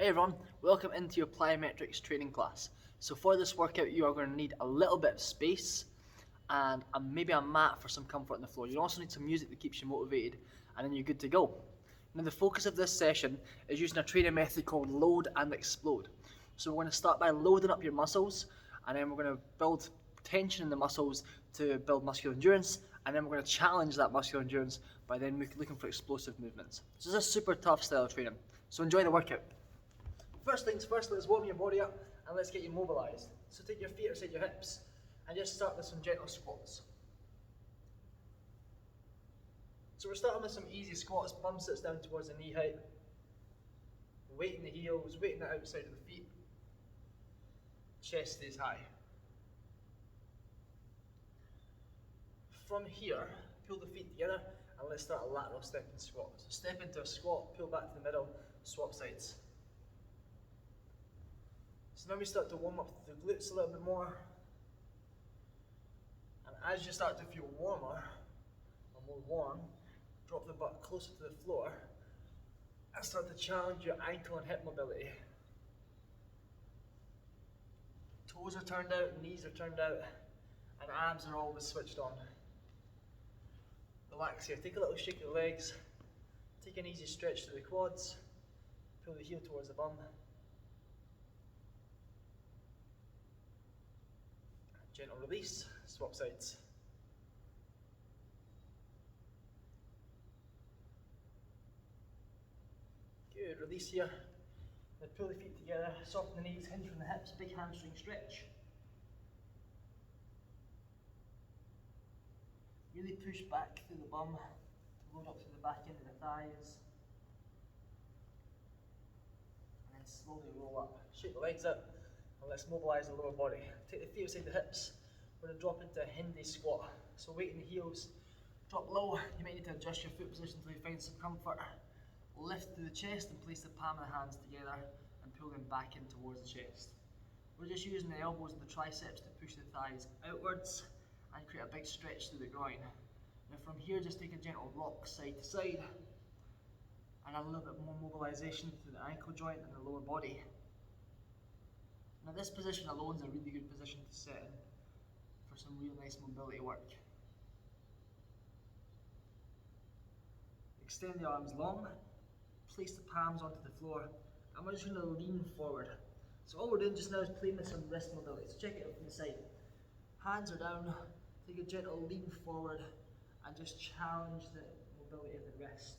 Hey everyone, welcome into your Plyometrics training class. So for this workout you are going to need a little bit of space and maybe a mat for some comfort on the floor. You also need some music that keeps you motivated and then you're good to go. Now the focus of this session is using a training method called load and explode. So we're going to start by loading up your muscles and then we're going to build tension in the muscles to build muscular endurance, and then we're going to challenge that muscular endurance by then looking for explosive movements. So this is a super tough style of training. So enjoy the workout. First things first, let's warm your body up and let's get you mobilised. So take your feet outside your hips and just start with some gentle squats. So we're starting with some easy squats, bum sits down towards the knee height, weight in the heels, weight in the outside of the feet, chest stays high. From here, pull the feet together and let's start a lateral stepping squat. So step into a squat, pull back to the middle, swap sides. So now we start to warm up the glutes a little bit more. And as you start to feel warmer, or more warm, drop the butt closer to the floor and start to challenge your ankle and hip mobility. Toes are turned out, knees are turned out, and abs are always switched on. Relax here, take a little shake of the legs, take an easy stretch to the quads, pull the heel towards the bum. Gentle release, swap sides. Good, release here. Then pull the feet together, soften the knees, hinge from the hips, big hamstring stretch. Really push back through the bum to load up through the back end of the thighs. And then slowly roll up. Shake the legs up and let's mobilise the lower body. Take the feet outside the hips. We're going to drop into a Hindi squat. So weight in the heels, drop low. You might need to adjust your foot position until you find some comfort. Lift through the chest and place the palm of the hands together and pull them back in towards the chest. We're just using the elbows and the triceps to push the thighs outwards and create a big stretch through the groin. Now from here, just take a gentle rock side to side and a little bit more mobilisation through the ankle joint and the lower body. Now this position alone is a really good position to sit in for some real nice mobility work. Extend the arms long, place the palms onto the floor, and we're just going to lean forward. So all we're doing just now is playing with some wrist mobility. So check it out from the side. Hands are down, take a gentle lean forward and just challenge the mobility of the wrist.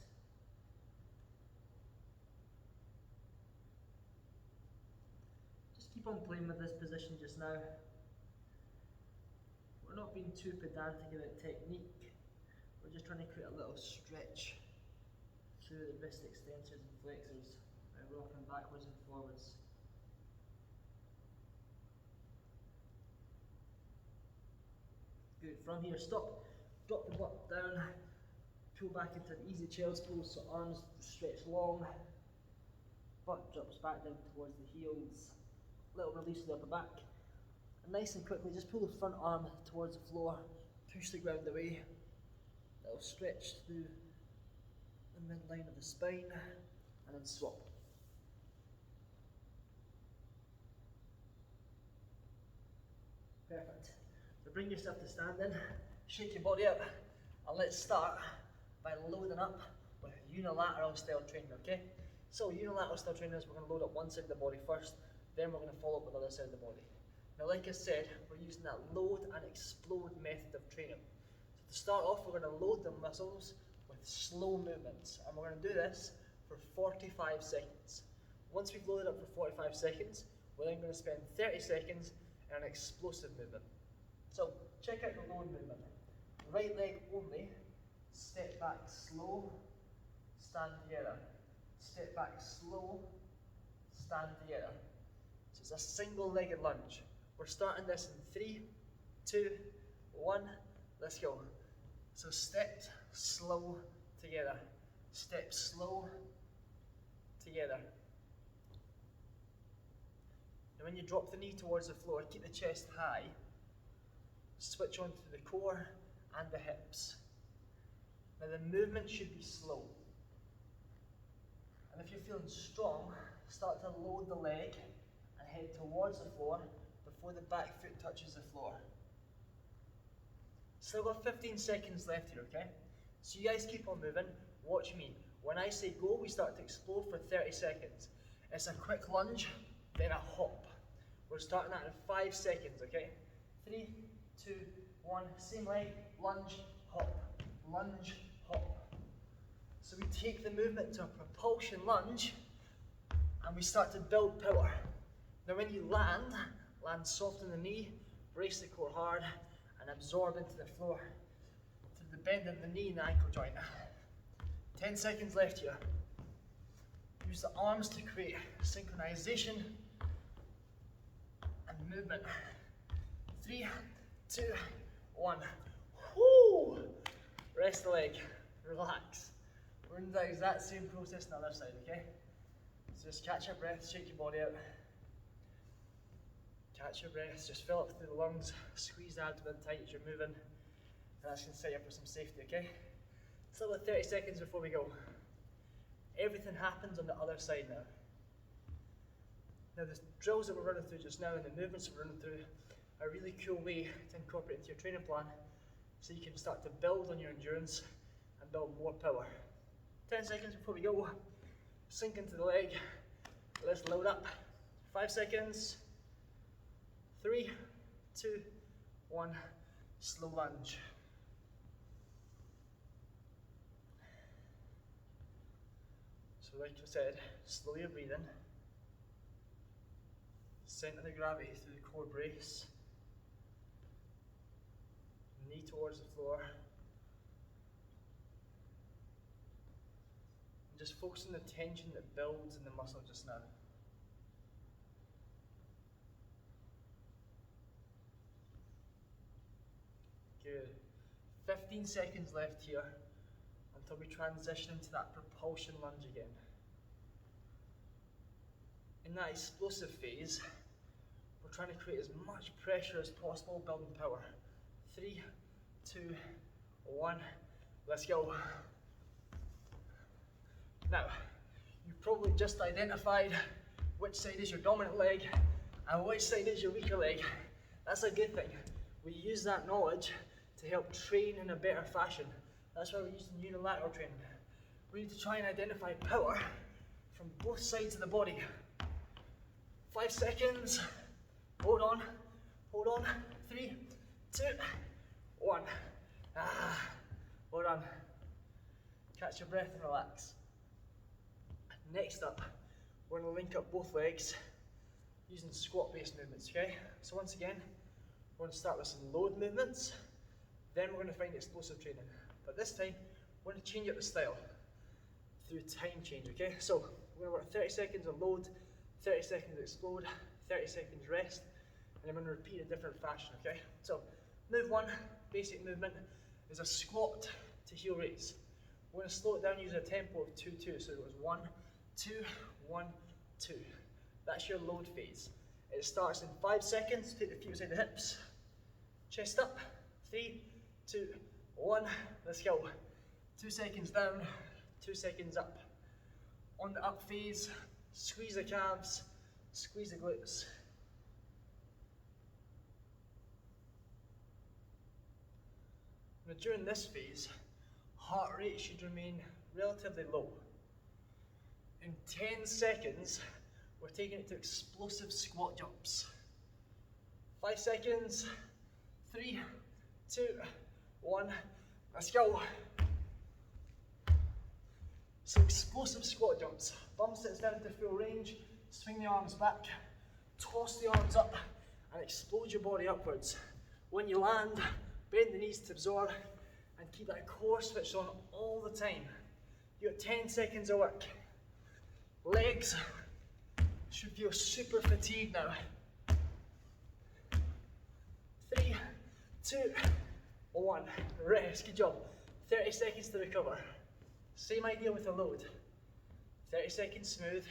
Just keep on playing with this position just now. We're not being too pedantic about technique, we're just trying to create a little stretch through the wrist extensors and flexors by rocking backwards and forwards. Good, from here stop, drop the butt down, pull back into an easy child's pose, so arms stretch long, butt drops back down towards the heels, little release of the upper back, and nice and quickly just pull the front arm towards the floor, push the ground away, little stretch through the midline of the spine, and then swap. Perfect. So bring yourself to standing, shake your body up, and let's start by loading up with unilateral style training, okay? So unilateral style training is we're going to load up one side of the body first, then we're going to follow up with the other side of the body. Now like I said, we're using that load and explode method of training. So to start off, we're going to load the muscles with slow movements, and we're going to do this for 45 seconds. Once we've loaded up for 45 seconds, we're then going to spend 30 seconds in an explosive movement. So check out the load movement. Right leg only, step back slow, stand together. Step back slow, stand together. So it's a single-legged lunge. We're starting this in 3, 2, 1, let's go. So step slow together. Step slow together. And when you drop the knee towards the floor, keep the chest high. Switch on to the core and the hips. Now the movement should be slow. And if you're feeling strong, start to load the leg and head towards the floor before the back foot touches the floor. Still got 15 seconds left here, okay? So you guys keep on moving, watch me. When I say go, we start to explode for 30 seconds. It's a quick lunge, then a hop. We're starting that in 5 seconds, okay? 3, 2, 1, same leg, lunge, hop, lunge, hop. So we take the movement to a propulsion lunge, and we start to build power. Now when you land soft in the knee, brace the core hard, and absorb into the floor to the bend of the knee and the ankle joint. 10 seconds left here. Use the arms to create synchronization and movement. 3, 2, 1. Whoo! Rest the leg, relax. We're going to do the exact same process on the other side, okay? So just catch your breath, shake your body out. Catch your breath, just fill up through the lungs, squeeze the abdomen tight as you're moving. And that's going to set you up for some safety, okay? Still about 30 seconds before we go. Everything happens on the other side now. Now the drills that we're running through just now and the movements that we're running through are a really cool way to incorporate into your training plan so you can start to build on your endurance and build more power. 10 seconds before we go. Sink into the leg. Let's load up. 5 seconds. 3, 2, 1. Slow lunge. So like I said, slow your breathing. Center the gravity through the core brace. Knee towards the floor. And just focus on the tension that builds in the muscle just now. Good. 15 seconds left here until we transition into that propulsion lunge again. In that explosive phase, we're trying to create as much pressure as possible, building power. 3, 2, 1, let's go. Now, you've probably just identified which side is your dominant leg and which side is your weaker leg. That's a good thing. We use that knowledge to help train in a better fashion. That's why we're using unilateral training. We need to try and identify power from both sides of the body. 5 seconds. Hold on. Hold on. 3, 2, 1. Well done. Catch your breath and relax. Next up, we're going to link up both legs using squat-based movements, okay? So once again, we're going to start with some load movements, then we're going to find explosive training. But this time, we're going to change up the style through time change, okay? So we're going to work 30 seconds of load, 30 seconds explode, 30 seconds rest, and then we're going to repeat a different fashion, okay? So move 1, basic movement, is a squat to heel raise. We're going to slow it down using a tempo of 2-2. So it goes 1, 2, 1, 2. That's your load phase. It starts in 5 seconds. Take the feet beside the hips. Chest up. 3, 2, 1. Let's go. 2 seconds down. 2 seconds up. On the up phase, squeeze the calves, squeeze the glutes. Now during this phase, heart rate should remain relatively low. In 10 seconds, we're taking it to explosive squat jumps. 5 seconds, 3, 2, 1, let's go. So explosive squat jumps. Bum sits down to full range, swing the arms back, toss the arms up, and explode your body upwards. When you land, bend the knees to absorb, and keep that core switched on all the time. You got 10 seconds of work. Legs should feel super fatigued now. 3, 2, 1, rest, good job. 30 seconds to recover. Same idea with a load. 30 seconds smooth,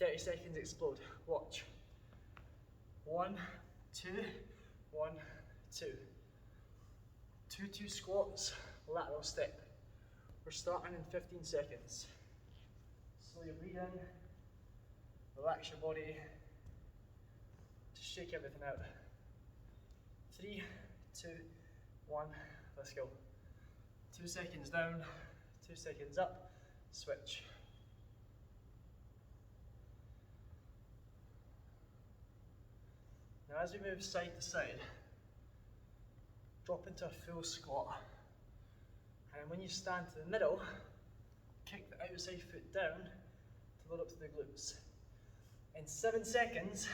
30 seconds explode. Watch. 1, 2, 1, 2. 2-2 squats, lateral step. We're starting in 15 seconds. Slow your breathing. Relax your body. Just shake everything out. 3, 2, 1, let's go. 2 seconds down, 2 seconds up, switch. Now as we move side to side, drop into a full squat. And when you stand to the middle, kick the outside foot down to load up to the glutes. In 7 seconds,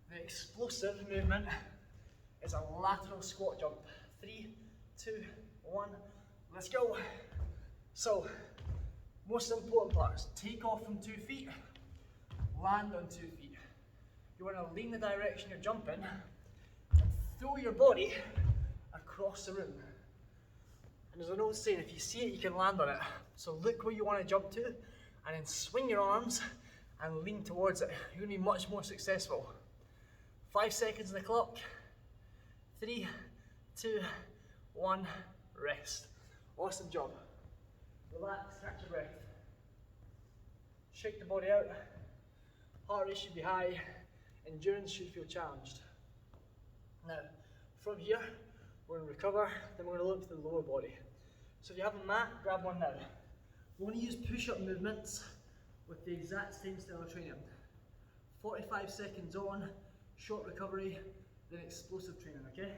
the explosive movement is a lateral squat jump. 3, 2, 1, let's go. So, most important parts, take off from 2 feet, land on 2 feet. You want to lean the direction you're jumping and throw your body across the room. And there's an old saying, if you see it, you can land on it. So look where you want to jump to, and then swing your arms and lean towards it. You're going to be much more successful. 5 seconds on the clock. 3, 2, 1, rest. Awesome job. Relax, catch your breath. Shake the body out. Heart rate should be high. Endurance should feel challenged. Now, from here, we're going to recover, then we're going to look to the lower body. So if you have a mat, grab one now. We're going to use push-up movements with the exact same style of training. 45 seconds on, short recovery, then explosive training, okay?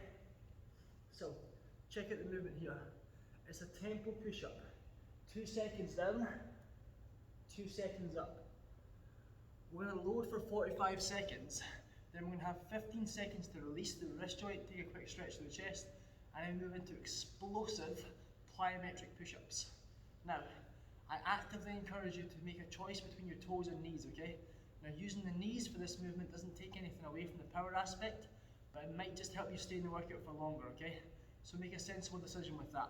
So, check out the movement here. It's a tempo push-up. 2 seconds down, 2 seconds up. We're going to load for 45 seconds, then we're going to have 15 seconds to release the wrist joint, take a quick stretch to the chest, and then move into explosive plyometric push-ups. Now, I actively encourage you to make a choice between your toes and knees, okay? Now, using the knees for this movement doesn't take anything away from the power aspect, but it might just help you stay in the workout for longer, okay? So make a sensible decision with that.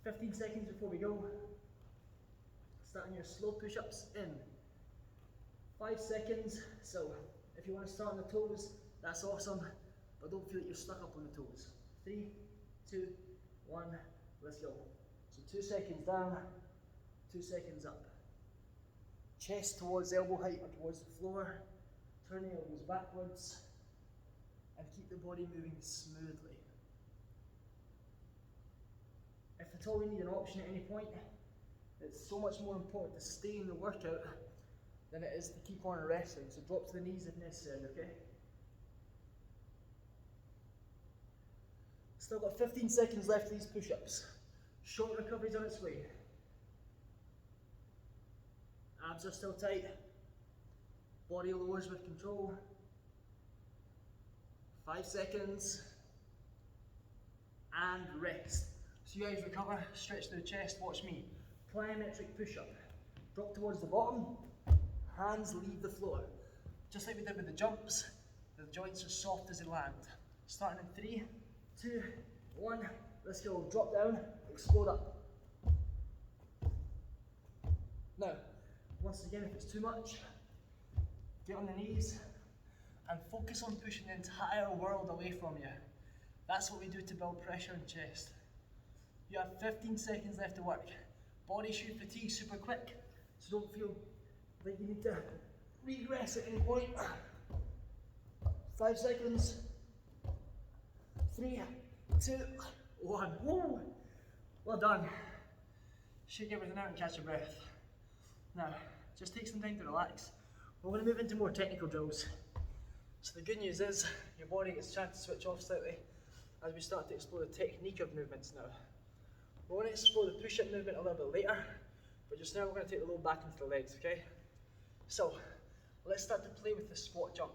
15 seconds before we go. Starting your slow push-ups in. 5 seconds, so if you want to start on the toes, that's awesome, but don't feel like you're stuck up on the toes. 3, 2, 1, let's go. So 2 seconds down, 2 seconds up. Chest towards elbow height or towards the floor, turn the elbows backwards, and keep the body moving smoothly. If at all you need an option at any point, it's so much more important to stay in the workout than it is to keep on resting. So drop to the knees if necessary, okay? Still got 15 seconds left of these push-ups. Short recovery's on its way. Abs are still tight. Body lowers with control. 5 seconds. And rest. So you guys recover, stretch to the chest, watch me. Plyometric push-up. Drop towards the bottom. Hands leave the floor. Just like we did with the jumps, the joints are soft as they land. Starting in 3, 2, 1, let's go. Drop down, explode up. Now, once again, if it's too much, get on the knees and focus on pushing the entire world away from you. That's what we do to build pressure in chest. You have 15 seconds left to work. Body should fatigue super quick, so don't feel like you need to regress at any point. 5 seconds. 3, 2, 1. Woo! Well done. Shake everything out and catch your breath. Now, just take some time to relax. We're going to move into more technical drills. So the good news is, your body gets a chance to switch off slightly as we start to explore the technique of movements now. We're going to explore the push-up movement a little bit later, but just now we're going to take the load back into the legs, okay? So, let's start to play with the squat jump.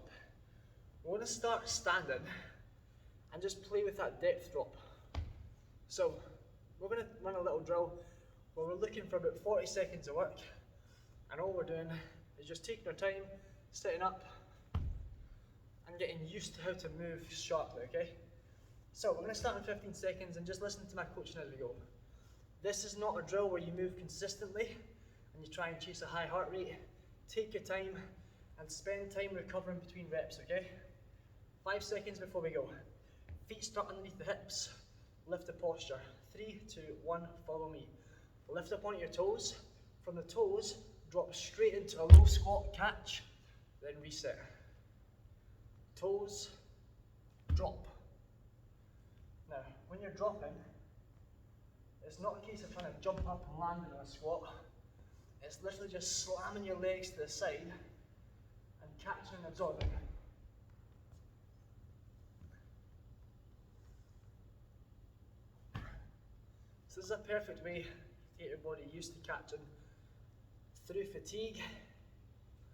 We're going to start standing and just play with that depth drop. So, we're going to run a little drill where we're looking for about 40 seconds of work, and all we're doing is just taking our time, sitting up, and getting used to how to move sharply, okay? So, we're going to start in 15 seconds and just listen to my coaching as we go. This is not a drill where you move consistently and you try and chase a high heart rate. Take your time and spend time recovering between reps, okay? 5 seconds before we go. Feet start underneath the hips. Lift the posture. 3, 2, 1, follow me. Lift up onto your toes. From the toes, drop straight into a low squat catch then reset. Toes, drop. Now, when you're dropping, it's not a case of trying to jump up and land in a squat. It's literally just slamming your legs to the side and catching and absorbing. So this is a perfect way to get your body used to catching through fatigue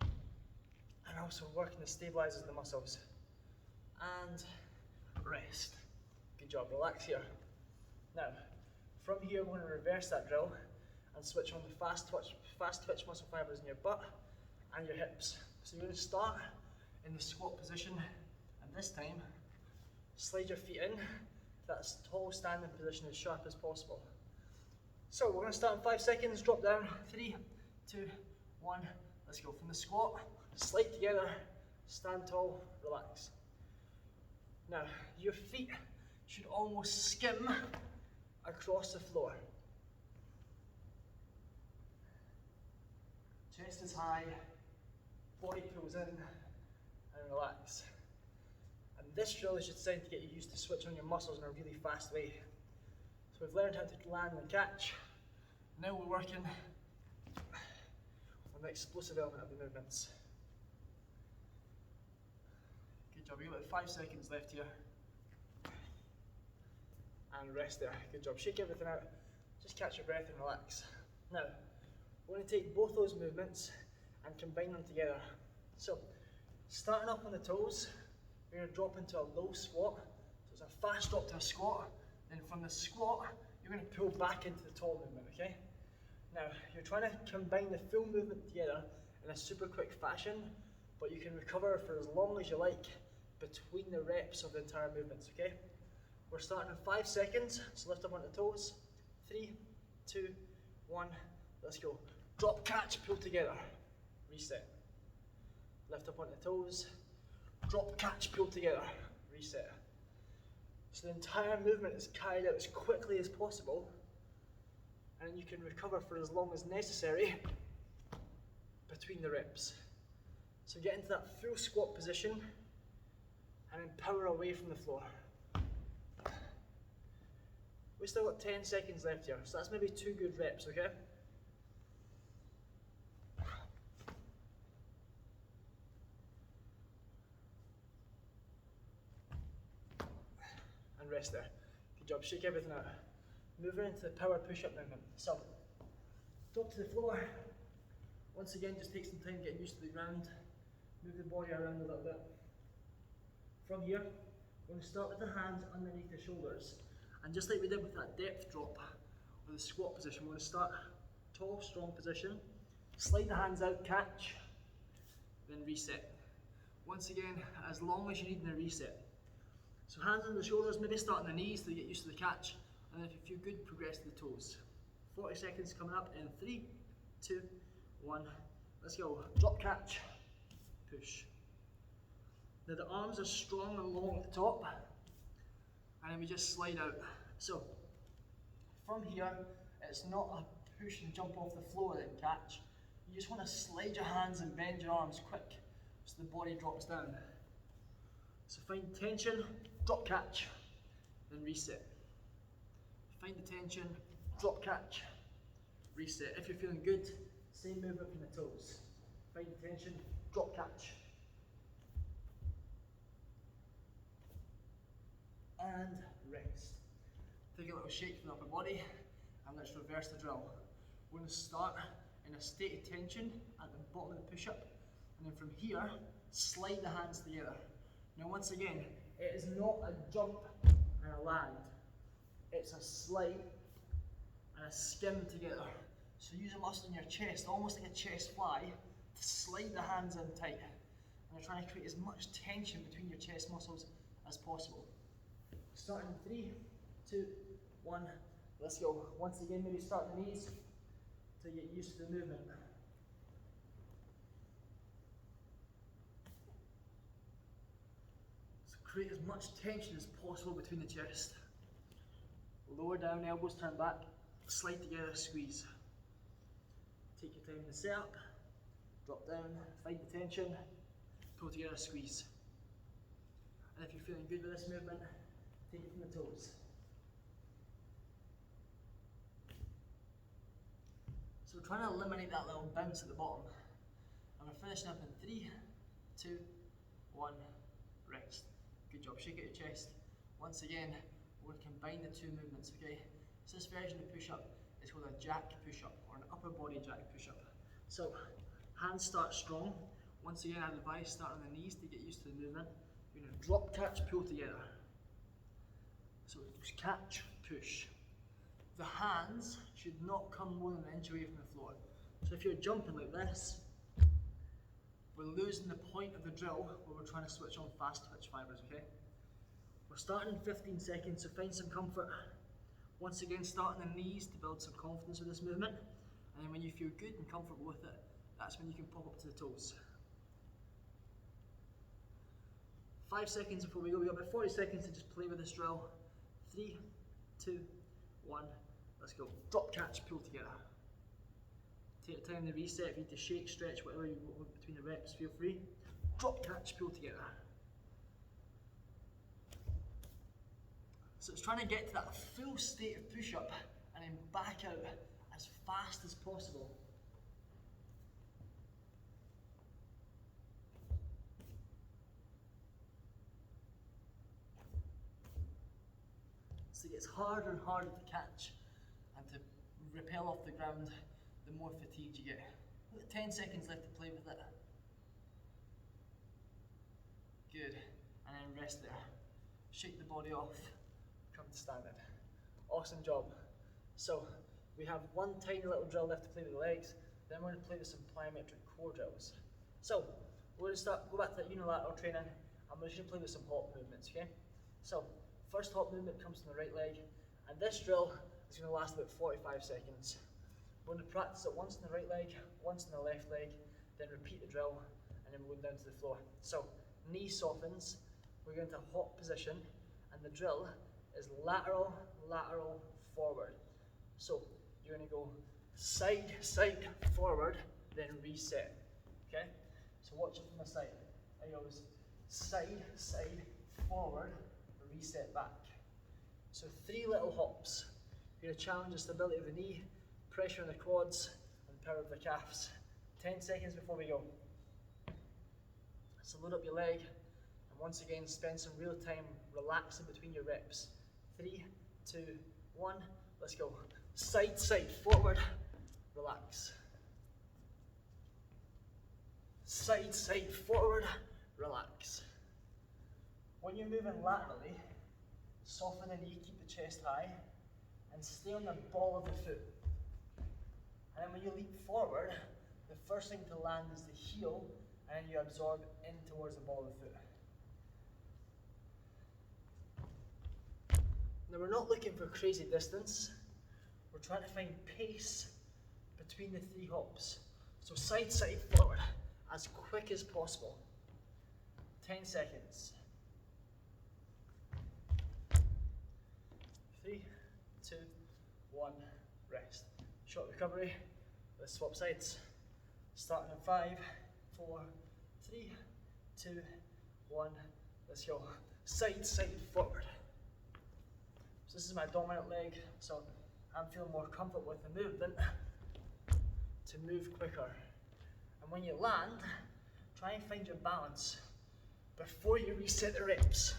and also working to stabilise the muscles. And rest. Good job, relax here. Now, from here we're going to reverse that drill and switch on the fast twitch muscle fibres in your butt and your hips. So you're going to start in the squat position, and this time slide your feet in to that tall standing position as sharp as possible. So we're going to start in 5 seconds, drop down, 3, 2, 1, let's go. From the squat, slide together, stand tall, relax. Now, your feet should almost skim across the floor. Chest is high, body pulls in, and relax. And this drill is designed to get you used to switching on your muscles in a really fast way. So we've learned how to land and catch. Now we're working on the explosive element of the movements. Good job, you've got about 5 seconds left here. And rest there, good job. Shake everything out, just catch your breath and relax. Now, we're going to take both those movements and combine them together. So, starting up on the toes, we're going to drop into a low squat. So it's a fast drop to a squat. Then from the squat, you're going to pull back into the tall movement, okay? Now, you're trying to combine the full movement together in a super quick fashion, but you can recover for as long as you like between the reps of the entire movements, okay? We're starting in 5 seconds, so lift up on the toes. 3, 2, 1, let's go. Drop, catch, pull together. Reset. Lift up on the toes. Drop, catch, pull together. Reset. So the entire movement is carried out as quickly as possible, and then you can recover for as long as necessary between the reps. So get into that full squat position and then power away from the floor. We've still got 10 seconds left here, so that's maybe 2 good reps, okay? And rest there. Good job, shake everything out. Moving into the power push-up movement. So, drop to the floor. Once again, just take some time getting used to the ground. Move the body around a little bit. From here, we're going to start with the hands underneath the shoulders. And just like we did with that depth drop, or the squat position, we're going to start tall, strong position. Slide the hands out, catch, then reset. Once again, as long as you need in a reset. So hands on the shoulders, maybe start on the knees to get used to the catch, and then if you feel good, progress to the toes. 40 seconds coming up in 3, 2, 1, let's go. Drop, catch, push. Now the arms are strong and long at the top, and then we just slide out. So from here, it's not a push and jump off the floor and catch. You just want to slide your hands and bend your arms quick so the body drops down. So find tension, drop, catch, then reset. Find the tension, drop, catch, reset. If you're feeling good, same movement from the toes. Find the tension, drop, catch. And rest. Take a little shake from the upper body and let's reverse the drill. We're going to start in a state of tension at the bottom of the push-up, and then from here, slide the hands together. Now once again, it is not a jump and a land. It's a slide and a skim together. So use a muscle in your chest, almost like a chest fly, to slide the hands in tight. And you're trying to create as much tension between your chest muscles as possible. Starting in 3, 2, 1, let's go. Once again, maybe start the knees to get used to the movement. So create as much tension as possible between the chest. Lower down, elbows turn back, slide together, squeeze. Take your time to set up, drop down, find the tension, pull together, squeeze. And if you're feeling good with this movement, take it from the toes. So we're trying to eliminate that little bounce at the bottom. And we're finishing up in 3, 2, 1, rest. Good job, shake out your chest. Once again, we're going to combine the two movements, okay? So this version of push-up is called a jack push-up, or an upper body jack push-up. So, hands start strong. Once again, I advise start on the knees to get used to the movement. You're going to drop, catch, pull together. So just catch, push. The hands should not come more than an inch away from the floor. So if you're jumping like this, we're losing the point of the drill where we're trying to switch on fast twitch fibers, okay? We're starting in 15 seconds, so find some comfort. Once again, start on the knees to build some confidence with this movement. And then when you feel good and comfortable with it, that's when you can pop up to the toes. 5 seconds before we go. We've got about 40 seconds to just play with this drill. 3, 2, 1, let's go. Drop, catch, pull together. Take time to reset. If you need to shake, stretch, whatever you want between the reps, feel free. Drop, catch, pull together. So it's trying to get to that full state of push-up and then back out as fast as possible. So it gets harder and harder to catch and to rappel off the ground the more fatigued you get. We've got 10 seconds left to play with it. Good, and then rest there. Shake the body off, come to standing. Awesome job. So we have one tiny little drill left to play with the legs, then we're going to play with some plyometric core drills. So we're going to go back to that unilateral training, and we're just going to play with some hop movements, okay? So first hop movement comes from the right leg, and this drill is going to last about 45 seconds. We're going to practice it once in the right leg, once in the left leg, then repeat the drill, and then we're going down to the floor. So knee softens, we're going to hop position, and the drill is lateral, lateral, forward. So you're going to go side, side, forward, then reset. Okay? So watch it from the side. It goes side, side, forward, reset back. So 3 little hops. You're going to challenge the stability of the knee, pressure on the quads, and power of the calves. 10 seconds before we go. So load up your leg, and once again spend some real time relaxing between your reps. 3, 2, 1, let's go. Side, side, forward, relax. Side, side, forward, relax. When you're moving laterally, soften the knee, keep the chest high, and stay on the ball of the foot. And then when you leap forward, the first thing to land is the heel, and you absorb in towards the ball of the foot. Now we're not looking for crazy distance, we're trying to find pace between the 3 hops. So side, side, forward, as quick as possible. 10 seconds. 3, 2, 1, rest. Short recovery, let's swap sides. Starting in 5, 4, 3, 2, 1, let's go. Side, side, forward. So this is my dominant leg, so I'm feeling more comfort with the movement to move quicker. And when you land, try and find your balance before you reset the reps.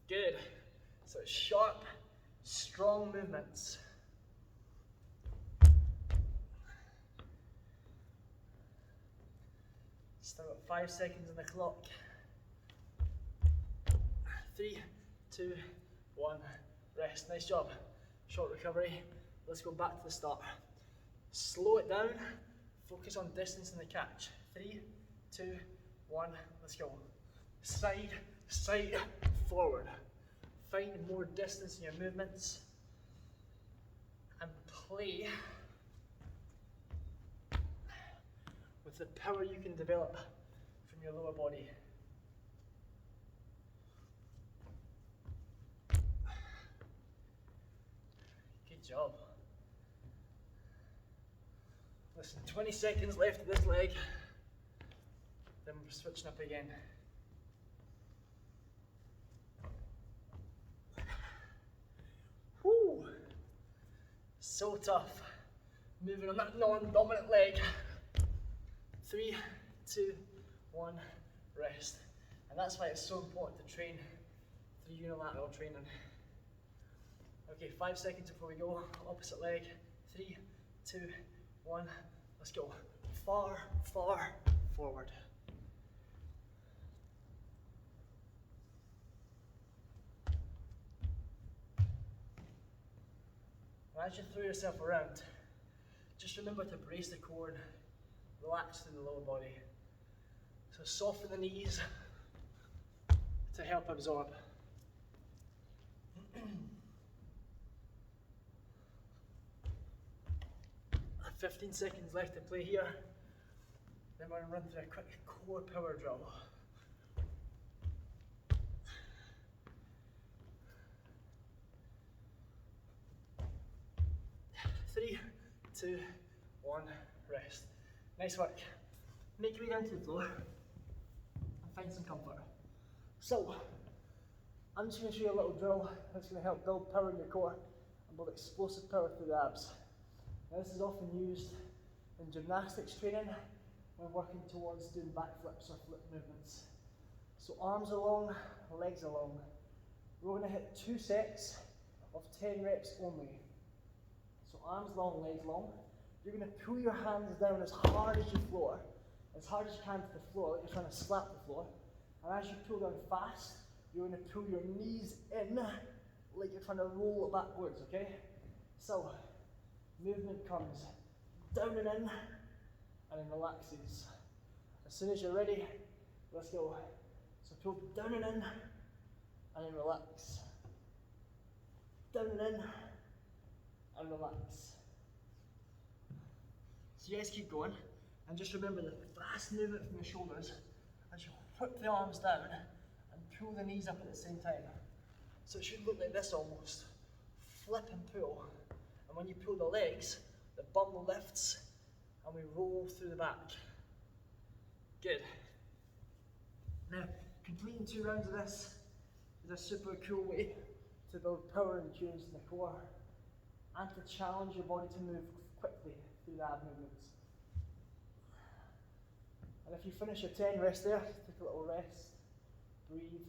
Good. So sharp, strong movements. Still got 5 seconds on the clock. 3, 2, 1, rest. Nice job. Short recovery. Let's go back to the start. Slow it down. Focus on distance in the catch. 3, 2, 1, let's go. Side, side, forward. Find more distance in your movements and play with the power you can develop from your lower body. Good job. Listen, 20 seconds left of this leg, then we're switching up again. Whew. So tough. Moving on that non-dominant leg. 3, 2, 1, rest. And that's why it's so important to train through unilateral training. Okay, 5 seconds before we go. Opposite leg. 3, 2, 1. Let's go. Far, far forward. And as you throw yourself around, just remember to brace the core and relax through the lower body. So soften the knees to help absorb. 15 seconds left to play here. Then we're going to run through a quick core power drill. Three, 2, 1, rest. Nice work. Make your way down to the floor and find some comfort. So, I'm just going to show you a little drill that's going to help build power in your core and build explosive power through the abs. Now, this is often used in gymnastics training when working towards doing backflips or flip movements. So arms are long, legs are long. We're going to hit 2 sets of 10 reps only. So arms long, legs long. You're going to pull your hands down as hard as you floor, as hard as you can to the floor, like you're trying to slap the floor. And as you pull down fast, you're going to pull your knees in like you're trying to roll it backwards, okay? So, movement comes down and in, and then relaxes. As soon as you're ready, let's go. So pull down and in, and then relax. Down and in, and relax. So you guys keep going, and just remember the fast movement from the shoulders as you whip the arms down and pull the knees up at the same time. So it should look like this almost. Flip and pull. And when you pull the legs, the bum lifts and we roll through the back. Good. Now, completing 2 rounds of this is a super cool way to build power and endurance in the core and to challenge your body to move quickly through the ab movements. And if you finish your 10, rest there, take a little rest, breathe.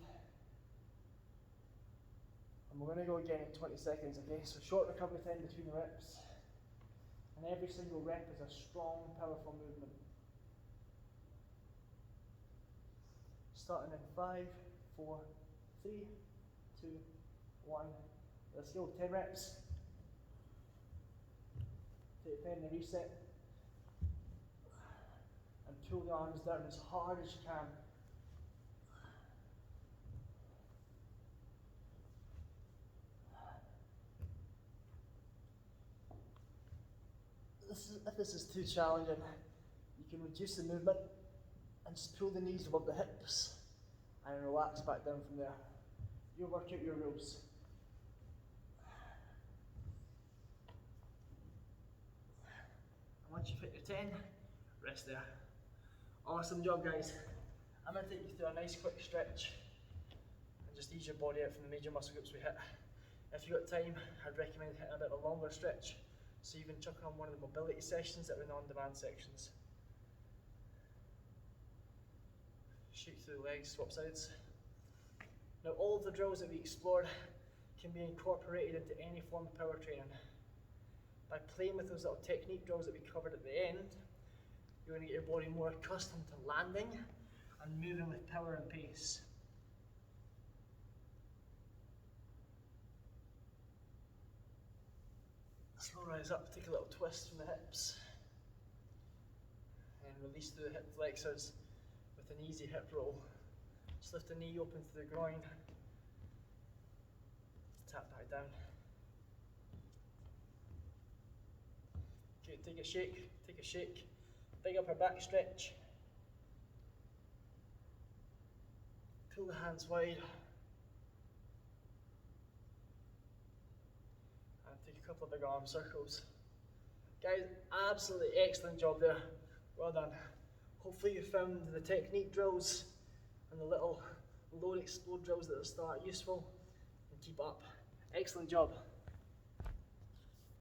And we're going to go again in 20 seconds, okay? So short recovery time between reps. And every single rep is a strong, powerful movement. Starting in 5, 4, 3, 2, 1. Let's go, 10 reps. Take a pen and reset. And pull the arms down as hard as you can. If this is too challenging, you can reduce the movement and just pull the knees above the hips and relax back down from there. You'll work out your rules. And once you've hit your 10, rest there. Awesome job, guys. I'm going to take you through a nice quick stretch and just ease your body out from the major muscle groups we hit. If you've got time, I'd recommend hitting a bit of a longer stretch, so even chuck on one of the mobility sessions that are in the on-demand sections. Shoot through the legs, swap sides. Now all of the drills that we explored can be incorporated into any form of power training. By playing with those little technique drills that we covered at the end, you're going to get your body more accustomed to landing and moving with power and pace. Slow rise up, take a little twist from the hips. And release through the hip flexors with an easy hip roll. Just lift the knee open to the groin. Tap back down. Okay, take a shake, take a shake. Big upper back stretch. Pull the hands wide. And take a couple of big arm circles. Guys, absolutely excellent job there. Well done. Hopefully you found the technique drills and the little load explode drills at the start useful, and keep up. Excellent job.